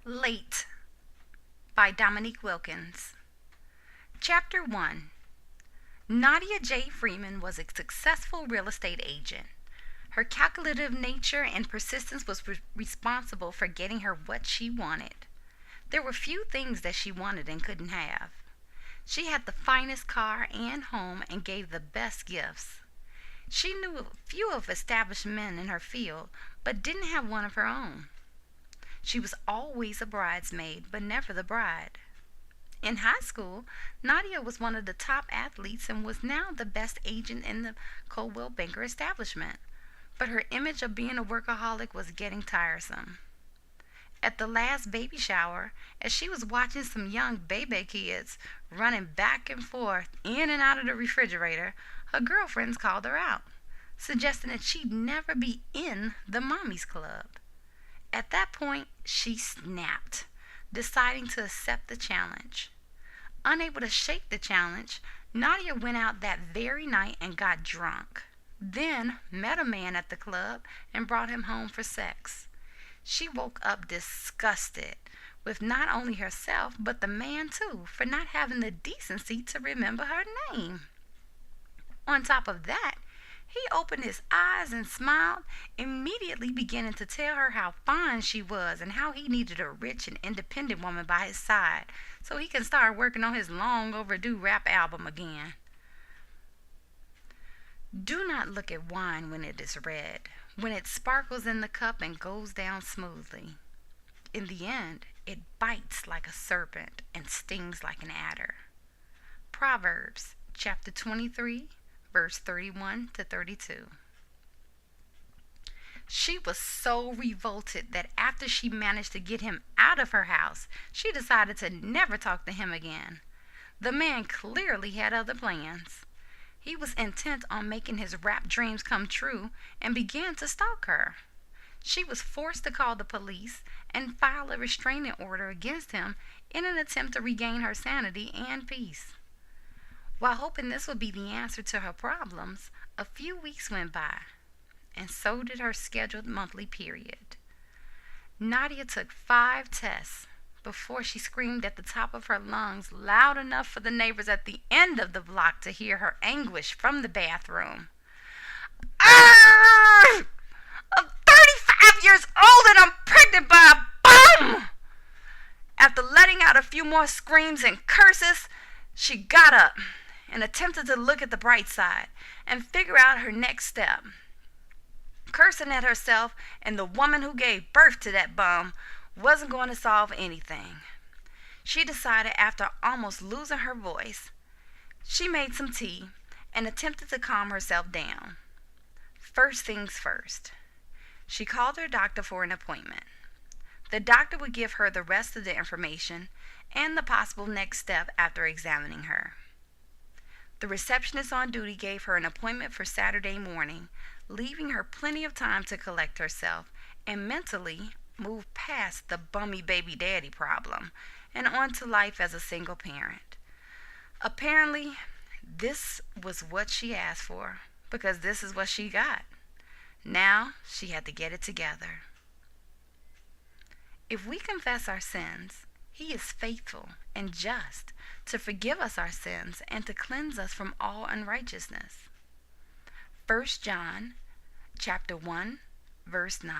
Late by Dominique Wilkins. Chapter 1. Nadia J. Freeman was a successful real estate agent. Her calculative nature and persistence was responsible for getting her what she wanted. There were few things that she wanted and couldn't have. She had the finest car and home and gave the best gifts. She knew a few of established men in her field, but didn't have one of her own. She was always a bridesmaid, but never the bride. In high school, Nadia was one of the top athletes and was now the best agent in the Coldwell Banker establishment. But her image of being a workaholic was getting tiresome. At the last baby shower, as she was watching some young baby kids running back and forth in and out of the refrigerator, her girlfriends called her out, suggesting that she'd never be in the Mommy's Club. At that point, she snapped, deciding to accept the challenge. Unable to shake the challenge, Nadia went out that very night and got drunk. Then met a man at the club and brought him home for sex. She woke up disgusted with not only herself, but the man too, for not having the decency to remember her name. On top of that, he opened his eyes and smiled, immediately beginning to tell her how fine she was and how he needed a rich and independent woman by his side so he can start working on his long overdue rap album again. Do not look at wine when it is red, when it sparkles in the cup and goes down smoothly. In the end, it bites like a serpent and stings like an adder. Proverbs chapter 23, verse 31 to 32. She was so revolted that after she managed to get him out of her house, she decided to never talk to him again. The man clearly had other plans. He was intent on making his rap dreams come true and began to stalk her. She was forced to call the police and file a restraining order against him in an attempt to regain her sanity and peace. While hoping this would be the answer to her problems, a few weeks went by, and so did her scheduled monthly period. Nadia took 5 tests before she screamed at the top of her lungs loud enough for the neighbors at the end of the block to hear her anguish from the bathroom. Arrgh! I'm 35 years old and I'm pregnant by a bum! After letting out a few more screams and curses, she got up and attempted to look at the bright side and figure out her next step. Cursing at herself and the woman who gave birth to that bum wasn't going to solve anything. She decided, after almost losing her voice, she made some tea and attempted to calm herself down. First things first, she called her doctor for an appointment. The doctor would give her the rest of the information and the possible next step after examining her. The receptionist on duty gave her an appointment for Saturday morning, leaving her plenty of time to collect herself and mentally move past the bummy baby daddy problem and on to life as a single parent. Apparently, this was what she asked for, because this is what she got. Now she had to get it together. If we confess our sins, He is faithful and just to forgive us our sins and to cleanse us from all unrighteousness. 1 John chapter 1, verse 9.